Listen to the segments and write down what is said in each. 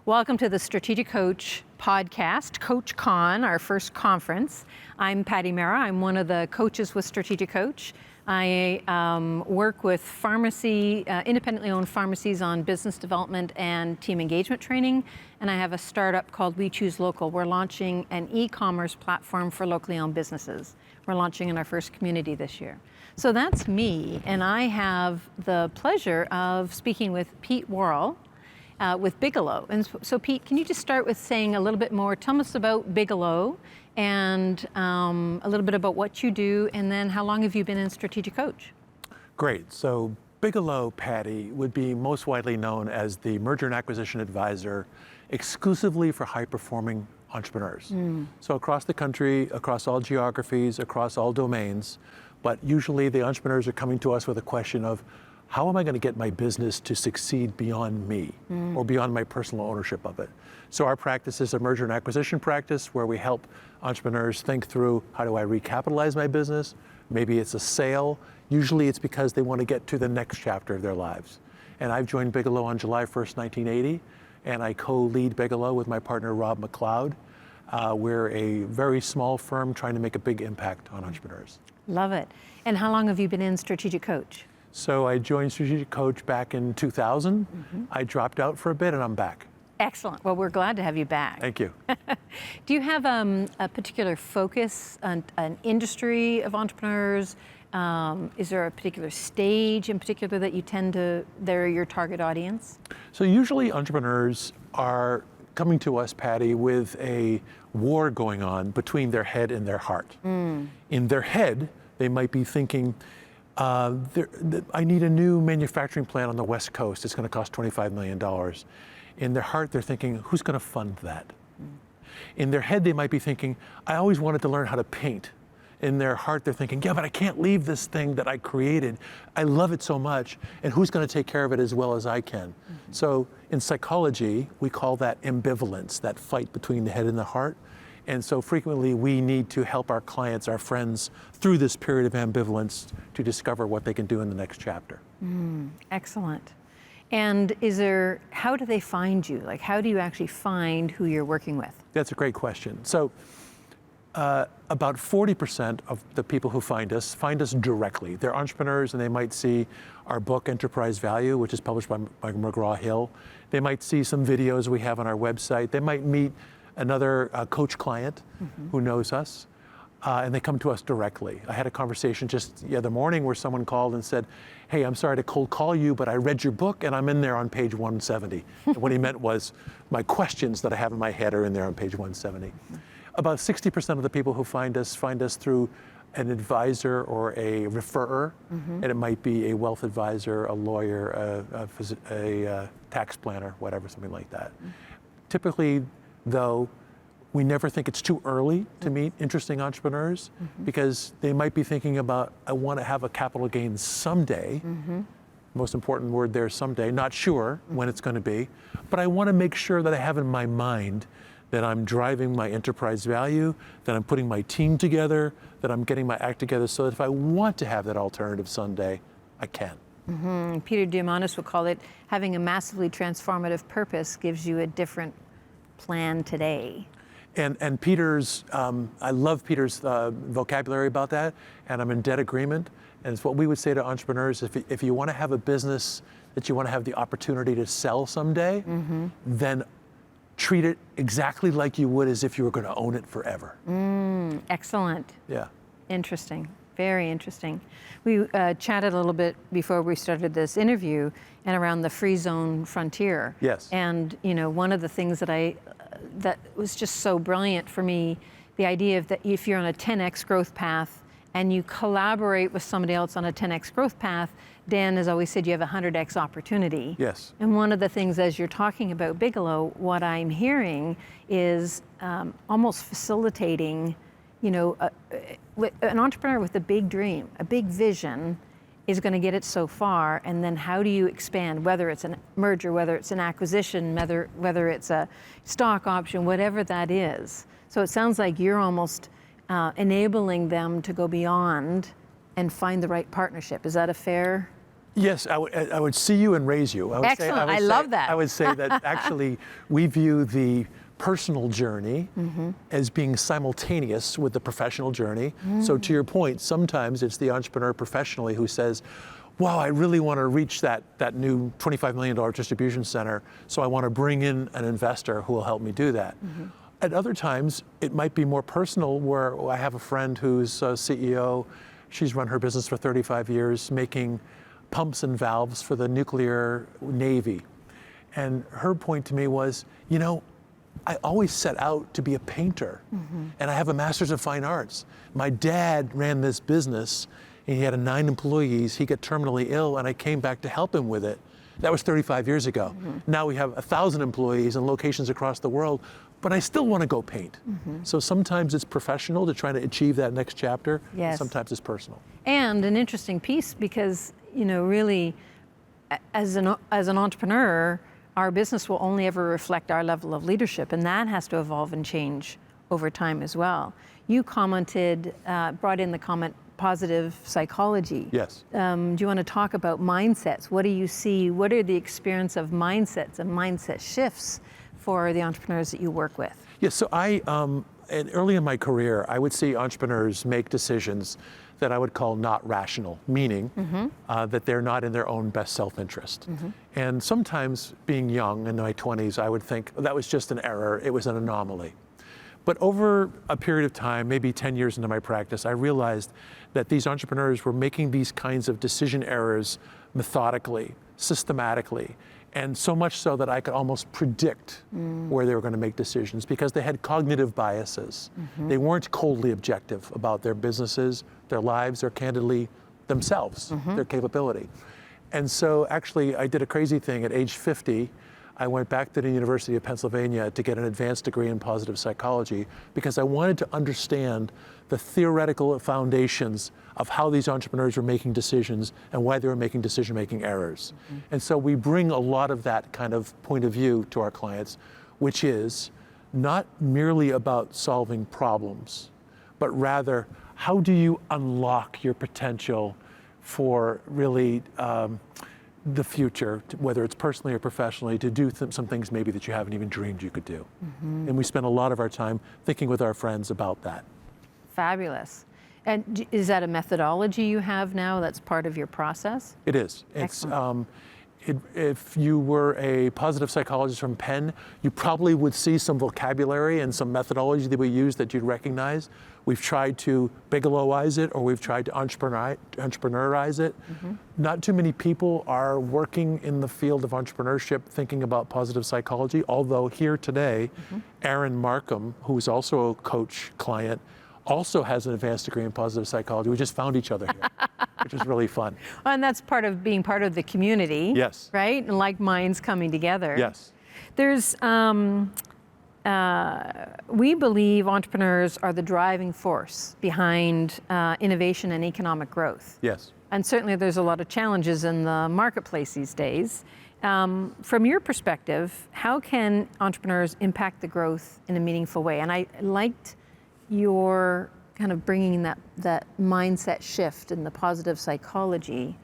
Welcome to the Strategic Coach podcast, CoachCon, our first conference. I'm Patty Mara. I'm one of the coaches with Strategic Coach. I work with independently owned pharmacies on business development and team engagement training, and I have a startup called We Choose Local. We're launching an e-commerce platform for locally owned businesses. We're launching in our first community this year. So that's me, and I have the pleasure of speaking with Pete Worrell, with Bigelow. And so Pete, can you just start with saying a little bit more, tell us about Bigelow and a little bit about what you do, and then how long have you been in Strategic Coach? Great, so Bigelow, Patty, would be most widely known as the merger and acquisition advisor exclusively for high-performing entrepreneurs. So across the country, across all geographies, across all domains, but usually the entrepreneurs are coming to us with a question of, how am I going to get my business to succeed beyond me or beyond my personal ownership of it? So our practice is a merger and acquisition practice where we help entrepreneurs think through, how do I recapitalize my business? Maybe it's a sale. Usually it's because they want to get to the next chapter of their lives. And I've joined Bigelow on July 1st, 1980, and I co-lead Bigelow with my partner, Rob McLeod. We're a very small firm trying to make a big impact on entrepreneurs. Love it. And how long have you been in Strategic Coach? So I joined Strategic Coach back in 2000. I dropped out for a bit and I'm back. Excellent. Well, we're glad to have you back. Thank you. Do you have a particular focus on an industry of entrepreneurs? Is there a particular stage in particular that you they're your target audience? So usually entrepreneurs are coming to us, Patty, with a war going on between their head and their heart. In their head, they might be thinking, I need a new manufacturing plant on the West Coast. It's going to cost $25 million. In their heart, they're thinking, who's going to fund that? In their head, they might be thinking, I always wanted to learn how to paint. In their heart, they're thinking, yeah, but I can't leave this thing that I created. I love it so much, and who's going to take care of it as well as I can? So in psychology, we call that ambivalence, that fight between the head and the heart. And so frequently we need to help our clients, our friends, through this period of ambivalence to discover what they can do in the next chapter. Excellent. And how do they find you? Like, how do you actually find who you're working with? That's a great question. So about 40% of the people who find us directly. They're entrepreneurs and they might see our book, Enterprise Value, which is published by McGraw-Hill. They might see some videos we have on our website. They might meet another coach client who knows us, and they come to us directly. I had a conversation just the other morning where someone called and said, hey, I'm sorry to cold call you, but I read your book and I'm in there on page 170. And what he meant was, my questions that I have in my head are in there on page 170. About 60% of the people who find us through an advisor or a referrer, and it might be a wealth advisor, a lawyer, a tax planner, whatever, something like that. Typically, though, we never think it's too early to meet interesting entrepreneurs because they might be thinking about, I want to have a capital gain someday. Most important word there, someday. Not sure when it's going to be, but I want to make sure that I have in my mind that I'm driving my enterprise value, that I'm putting my team together, that I'm getting my act together so that if I want to have that alternative someday, I can. Peter Diamandis would call it having a massively transformative purpose gives you a different plan today. And Peter's, I love Peter's vocabulary about that, and I'm in dead agreement. And it's what we would say to entrepreneurs, if you want to have a business that you want to have the opportunity to sell someday, then treat it exactly like you would as if you were going to own it forever. Excellent. Yeah. Interesting. Very interesting. We chatted a little bit before we started this interview and around the free zone frontier. Yes. And one of the things that was just so brilliant for me, the idea of that if you're on a 10x growth path and you collaborate with somebody else on a 10x growth path, Dan has always said you have a 100x opportunity. Yes. And one of the things as you're talking about Bigelow, what I'm hearing is almost facilitating, an entrepreneur with a big dream, a big vision is going to get it so far, and then how do you expand, whether it's a merger, whether it's an acquisition, whether it's a stock option, whatever that is. So it sounds like you're almost enabling them to go beyond and find the right partnership. Is that a fair Yes, I would see you and raise you. Excellent. I love that. I would say that actually we view the personal journey as being simultaneous with the professional journey. So to your point, sometimes it's the entrepreneur professionally who says, wow, I really want to reach that new $25 million distribution center, so I want to bring in an investor who will help me do that. At other times, it might be more personal, where I have a friend who's a CEO. She's run her business for 35 years, making pumps and valves for the nuclear Navy. And her point to me was, you know, I always set out to be a painter, and I have a master's of fine arts. My dad ran this business, and he had 9 employees. He got terminally ill, and I came back to help him with it. That was 35 years ago. Now we have 1,000 employees in locations across the world, but I still want to go paint. So sometimes it's professional to try to achieve that next chapter. Yes. Sometimes it's personal. And an interesting piece, because, you know, really, as an entrepreneur, our business will only ever reflect our level of leadership, and that has to evolve and change over time as well. You commented, brought in the comment, positive psychology. Yes. Do you want to talk about mindsets? What do you see? What are the experience of mindsets and mindset shifts for the entrepreneurs that you work with? Yes, so and early in my career, I would see entrepreneurs make decisions that I would call not rational, meaning that they're not in their own best self-interest. And sometimes, being young in my 20s, I would think that was just an error, it was an anomaly. But over a period of time, maybe 10 years into my practice, I realized that these entrepreneurs were making these kinds of decision errors methodically, systematically, and so much so that I could almost predict where they were going to make decisions, because they had cognitive biases. They weren't coldly objective about their businesses, their lives, or candidly themselves, their capability. And so actually I did a crazy thing. At age 50, I went back to the University of Pennsylvania to get an advanced degree in positive psychology, because I wanted to understand the theoretical foundations of how these entrepreneurs were making decisions and why they were making decision-making errors. And so we bring a lot of that kind of point of view to our clients, which is not merely about solving problems, but rather how do you unlock your potential for really the future, whether it's personally or professionally, to do some things maybe that you haven't even dreamed you could do. And we spend a lot of our time thinking with our friends about that. Fabulous. And is that a methodology you have now that's part of your process? It is. It's, if you were a positive psychologist from Penn, you probably would see some vocabulary and some methodology that we use that you'd recognize. We've tried to Bigelowize it, or we've tried to entrepreneurize it. Not too many people are working in the field of entrepreneurship thinking about positive psychology, although here today, Aaron Markham, who's also a coach client, also has an advanced degree in positive psychology. We just found each other here, which is really fun. And that's part of being part of the community. Yes. Right? And like minds coming together. Yes. There's, we believe entrepreneurs are the driving force behind innovation and economic growth. Yes. And certainly there's a lot of challenges in the marketplace these days. From your perspective, how can entrepreneurs impact the growth in a meaningful way? And I liked your kind of bringing that mindset shift and the positive psychology.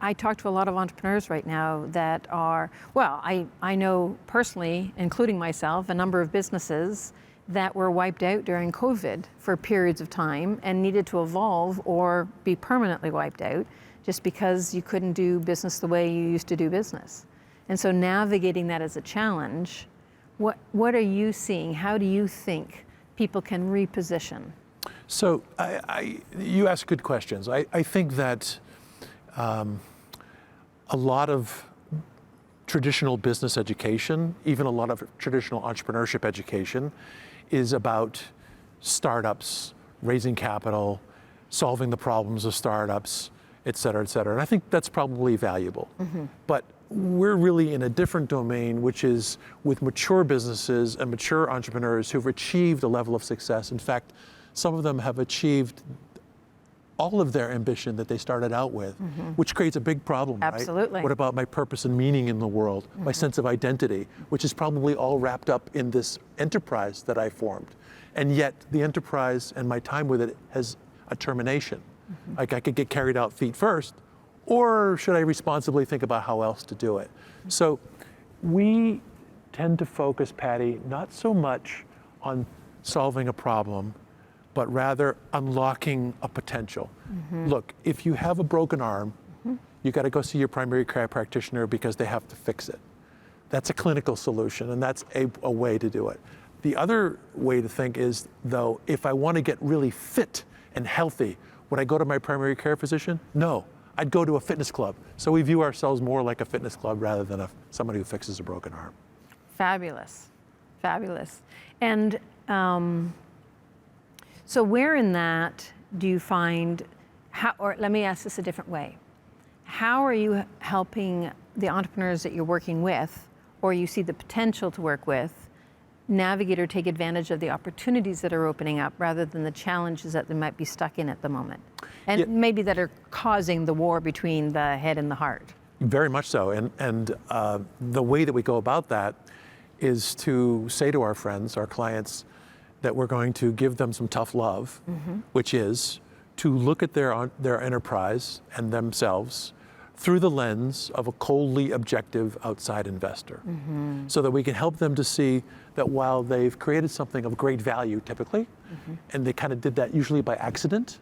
I talk to a lot of entrepreneurs right now that are, well, I know personally, including myself, a number of businesses that were wiped out during COVID for periods of time and needed to evolve or be permanently wiped out just because you couldn't do business the way you used to do business. And so navigating that as a challenge, what are you seeing? How do you think people can reposition? So you ask good questions. I think that a lot of traditional business education, even a lot of traditional entrepreneurship education, is about startups, raising capital, solving the problems of startups, et cetera, et cetera. And I think that's probably valuable. But we're really in a different domain, which is with mature businesses and mature entrepreneurs who've achieved a level of success. In fact, some of them have achieved all of their ambition that they started out with, which creates a big problem, Absolutely. right? What about my purpose and meaning in the world, my sense of identity, which is probably all wrapped up in this enterprise that I formed. And yet the enterprise and my time with it has a termination. Like I could get carried out feet first, Or should I responsibly think about how else to do it? So we tend to focus, Patty, not so much on solving a problem, but rather unlocking a potential. Look, if you have a broken arm, you got to go see your primary care practitioner because they have to fix it. That's a clinical solution, and that's a way to do it. The other way to think is, though, if I want to get really fit and healthy, would I go to my primary care physician? No, I'd go to a fitness club. So we view ourselves more like a fitness club rather than somebody who fixes a broken arm. Fabulous, fabulous. And so where in that do you find, or let me ask this a different way. How are you helping the entrepreneurs that you're working with, or you see the potential to work with, navigate or take advantage of the opportunities that are opening up rather than the challenges that they might be stuck in at the moment? And maybe that are causing the war between the head and the heart. Very much so. And the way that we go about that is to say to our friends, our clients, that we're going to give them some tough love, which is to look at their enterprise and themselves through the lens of a coldly objective outside investor, so that we can help them to see that while they've created something of great value typically, and they kind of did that usually by accident,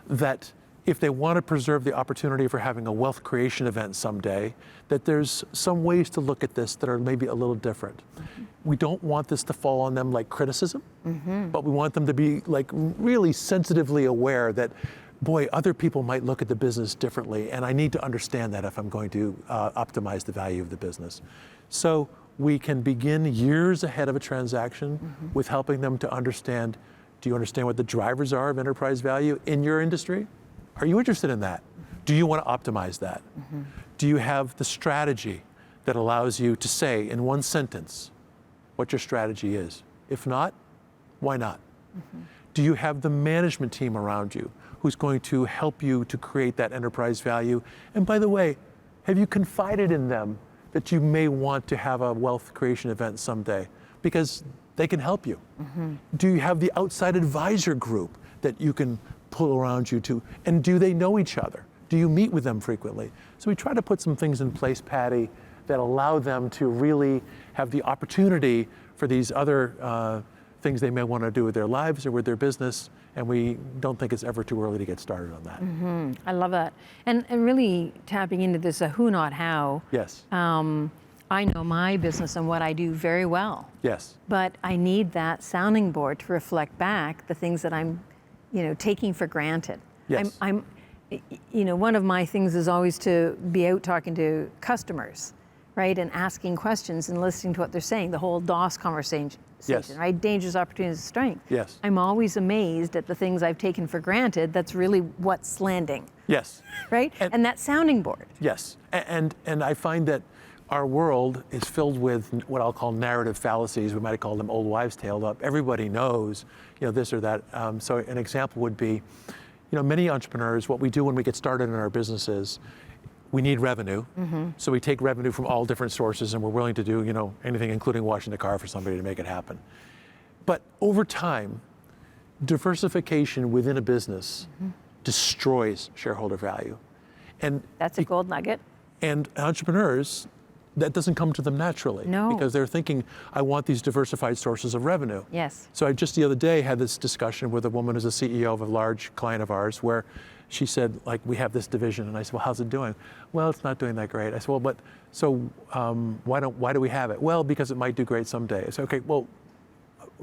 that if they want to preserve the opportunity for having a wealth creation event someday, that there's some ways to look at this that are maybe a little different. We don't want this to fall on them like criticism, but we want them to be like really sensitively aware that, boy, other people might look at the business differently, and I need to understand that if I'm going to optimize the value of the business. So we can begin years ahead of a transaction with helping them to understand, do you understand what the drivers are of enterprise value in your industry? Are you interested in that? Do you want to optimize that? Do you have the strategy that allows you to say in one sentence what your strategy is? If not, why not? Do you have the management team around you who's going to help you to create that enterprise value? And by the way, have you confided in them that you may want to have a wealth creation event someday? Because they can help you. Do you have the outside advisor group that you can pull around you to? And do they know each other? Do you meet with them frequently? So we try to put some things in place, Patty, that allow them to really have the opportunity for these other things they may want to do with their lives or with their business, and we don't think it's ever too early to get started on that. I love that. And really tapping into this who, not how. Yes. I know my business and what I do very well. Yes. But I need that sounding board to reflect back the things that I'm, taking for granted. Yes. I'm one of my things is always to be out talking to customers, right, and asking questions and listening to what they're saying. The whole DOS conversation, Yes. right? Dangerous opportunities of strength. Yes. I'm always amazed at the things I've taken for granted. That's really what's landing. Yes. Right? And that sounding board. Yes. And I find that our world is filled with what I'll call narrative fallacies. We might call them old wives' tale. Everybody knows, this or that. So an example would be, many entrepreneurs, what we do when we get started in our businesses, we need revenue. So we take revenue from all different sources, and we're willing to do, anything, including washing the car for somebody to make it happen. But over time, diversification within a business destroys shareholder value. And that's a gold nugget. And entrepreneurs, that doesn't come to them naturally. No. Because they're thinking, I want these diversified sources of revenue. Yes. So I just the other day had this discussion with a woman who's a CEO of a large client of ours where she said, we have this division. And I said, well, how's it doing? Well, it's not doing that great. I said, well, why do we have it? Well, because it might do great someday. I said, okay, well,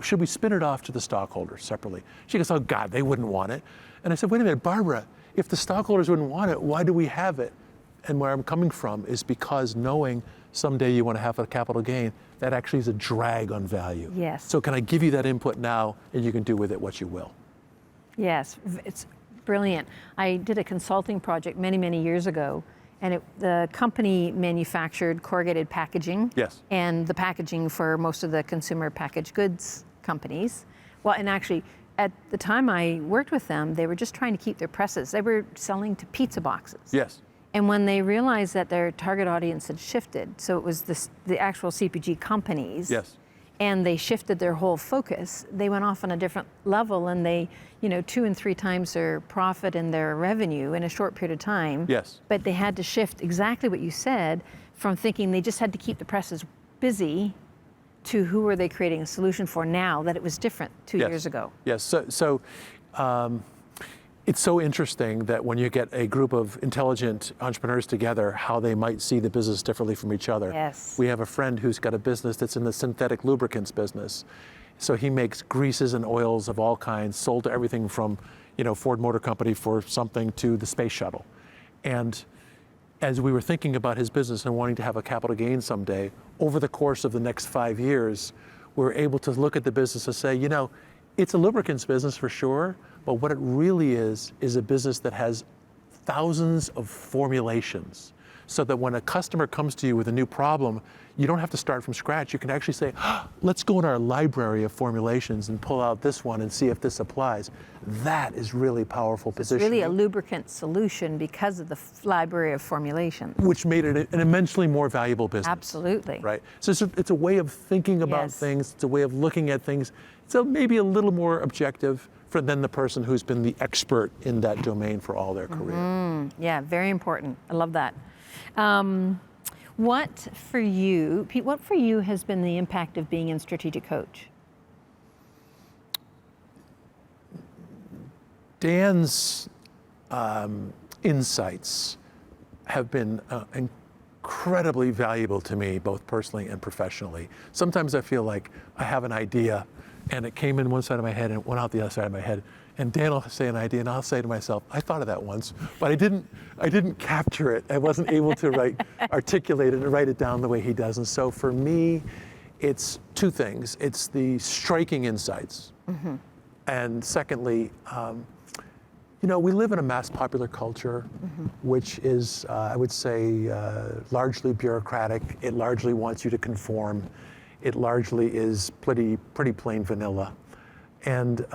should we spin it off to the stockholders separately? She goes, oh God, they wouldn't want it. And I said, wait a minute, Barbara, if the stockholders wouldn't want it, why do we have it? And where I'm coming from is because knowing someday you want to have a capital gain, that actually is a drag on value. Yes. So can I give you that input now, and you can do with it what you will? Yes, it's brilliant. I did a consulting project many, many years ago, and the company manufactured corrugated packaging. Yes. And the packaging for most of the consumer packaged goods companies. Well, and actually, at the time I worked with them, they were just trying to keep their presses. They were selling to pizza boxes. Yes. And when they realized that their target audience had shifted, so it was the actual CPG companies, Yes. and they shifted their whole focus, they went off on a different level, and they, 2 and 3 times their profit and their revenue in a short period of time. Yes. But they had to shift exactly what you said, from thinking they just had to keep the presses busy to who are they creating a solution for now that it was different 2 years ago. Yes. So it's so interesting that when you get a group of intelligent entrepreneurs together, how they might see the business differently from each other. Yes. We have a friend who's got a business that's in the synthetic lubricants business. So he makes greases and oils of all kinds, sold to everything from, Ford Motor Company for something to the space shuttle. And as we were thinking about his business and wanting to have a capital gain someday, over the course of the next 5 years, we're able to look at the business and say, it's a lubricants business for sure, but what it really is a business that has thousands of formulations, so that when a customer comes to you with a new problem, you don't have to start from scratch. You can actually say, let's go in our library of formulations and pull out this one and see if this applies. That is really powerful positioning. It's really a lubricant solution because of the library of formulations. Which made it an immensely more valuable business. Absolutely. Right. So it's a way of thinking about things. It's a way of looking at things. So maybe a little more objective than the person who's been the expert in that domain for all their career. Yeah, very important. I love that. What for you, Pete, what for you has been the impact of being in Strategic Coach? Dan's insights have been incredibly valuable to me, both personally and professionally. Sometimes I feel like I have an idea and it came in one side of my head and it went out the other side of my head. And Dan will say an idea and I'll say to myself, I thought of that once, but I didn't capture it. I wasn't able to articulate it and write it down the way he does. And so for me, it's 2 things. It's the striking insights. And secondly, we live in a mass popular culture, which is, I would say, largely bureaucratic. It largely wants you to conform. It largely is pretty plain vanilla. And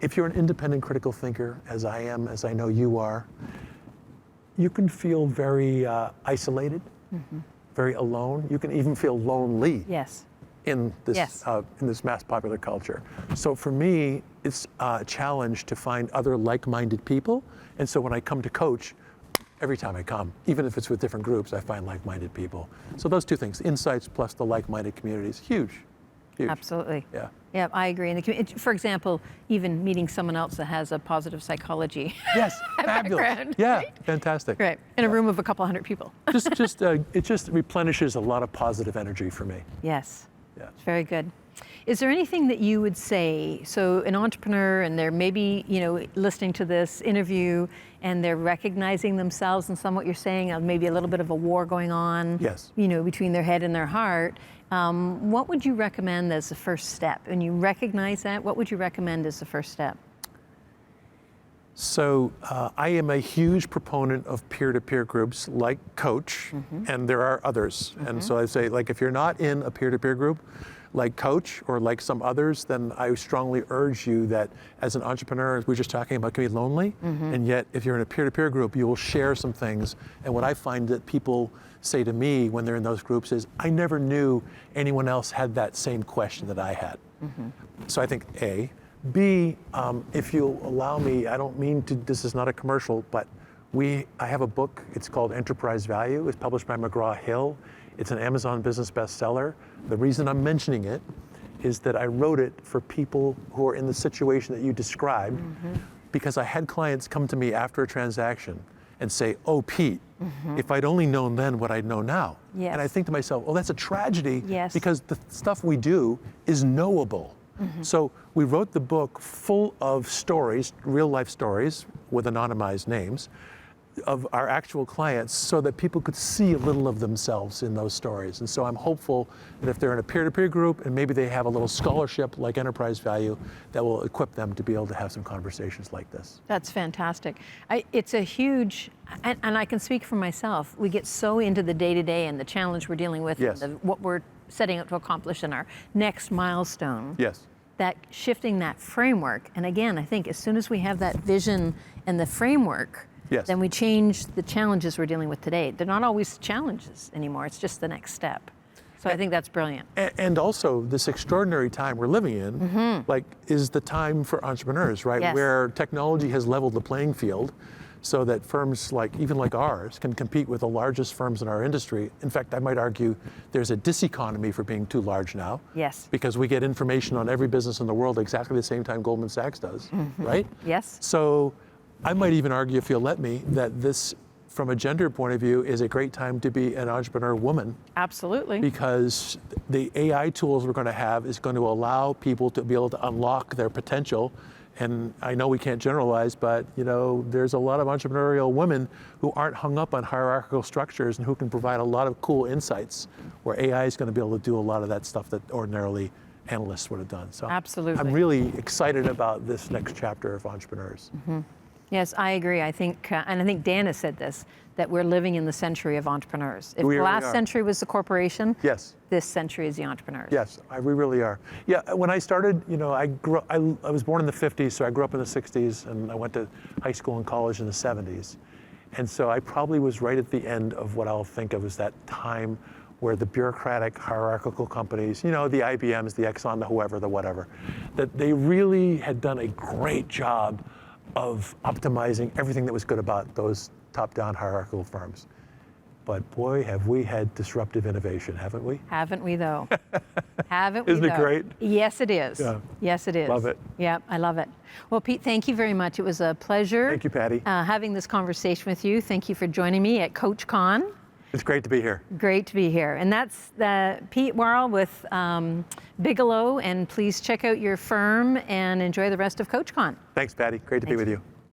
if you're an independent critical thinker, as I am, as I know you are, you can feel very isolated, very alone. You can even feel lonely. Yes. In this mass popular culture. So for me, it's a challenge to find other like-minded people. And so when I come to coach, every time I come, even if it's with different groups, I find like-minded people. So those 2 things, insights plus the like-minded community, is huge. Absolutely. Yeah. Yeah, I agree. And for example, even meeting someone else that has a positive psychology. Yes, fabulous. Background, Yeah, right? fantastic. Right, in a room of a couple hundred people. It just replenishes a lot of positive energy for me. Yes. Yeah. It's very good. Is there anything that you would say, so an entrepreneur and they're maybe, listening to this interview and they're recognizing themselves in some what you're saying, maybe a little bit of a war going on, Yes. Between their head and their heart. What would you recommend as the first step? When you recognize that, what would you recommend as the first step? So I am a huge proponent of peer-to-peer groups like Coach, and there are others. And so I say, if you're not in a peer-to-peer group like Coach or like some others, then I strongly urge you that as an entrepreneur, as we were just talking about, can be lonely. And yet, if you're in a peer-to-peer group, you will share some things. And what I find that people say to me when they're in those groups is, I never knew anyone else had that same question that I had. So I think A. B, if you'll allow me, I don't mean to, this is not a commercial, but I have a book, it's called Enterprise Value. It's published by McGraw-Hill. It's an Amazon business bestseller. The reason I'm mentioning it is that I wrote it for people who are in the situation that you described, because I had clients come to me after a transaction and say, oh, Pete, if I'd only known then what I know now. Yes. And I think to myself, oh, that's a tragedy, Yes. because the stuff we do is knowable. So we wrote the book full of stories, real life stories with anonymized names of our actual clients, so that people could see a little of themselves in those stories. And so I'm hopeful that if they're in a peer-to-peer group and maybe they have a little scholarship like Enterprise Value, that will equip them to be able to have some conversations like this. That's fantastic. It's a huge, and I can speak for myself, we get so into the day-to-day and the challenge we're dealing with, Yes. and what we're setting out to accomplish in our next milestone. Yes. That shifting that framework, and again, I think as soon as we have that vision and the framework, Yes. then we change the challenges we're dealing with today. They're not always challenges anymore, it's just the next step. So I think that's brilliant. And also this extraordinary time we're living in, like, is the time for entrepreneurs, right? Yes. Where technology has leveled the playing field so that firms even like ours can compete with the largest firms in our industry. In fact, I might argue there's a diseconomy for being too large now. Yes. Because we get information on every business in the world exactly the same time Goldman Sachs does, right? Yes. So I might even argue, if you'll let me, that this, from a gender point of view, is a great time to be an entrepreneur woman. Absolutely. Because the AI tools we're going to have is going to allow people to be able to unlock their potential. And I know we can't generalize, but there's a lot of entrepreneurial women who aren't hung up on hierarchical structures and who can provide a lot of cool insights, where AI is going to be able to do a lot of that stuff that ordinarily analysts would have done. So absolutely. I'm really excited about this next chapter of entrepreneurs. Yes, I agree. I think, and I think Dan has said this, that we're living in the century of entrepreneurs. If We the really last are. century was the corporation, Yes. this century is the entrepreneurs. Yes, we really are. Yeah, when I started, I was born in the 50s, so I grew up in the 60s, and I went to high school and college in the 70s. And so I probably was right at the end of what I'll think of as that time where the bureaucratic, hierarchical companies, the IBMs, the Exxon, the whoever, the whatever, that they really had done a great job of optimizing everything that was good about those top-down hierarchical firms. But boy, have we had disruptive innovation, haven't we? Haven't we though? Haven't we Isn't it though? great? Yes, it is. Yeah. Yes, it is. Love it. Yeah, I love it. Well, Pete, thank you very much. It was a pleasure. Thank you, Patty. Having this conversation with you. Thank you for joining me at CoachCon. It's great to be here. Great to be here. And that's Pete Worrell with Bigelow. And please check out your firm and enjoy the rest of CoachCon. Thanks, Patty. Great to be with you.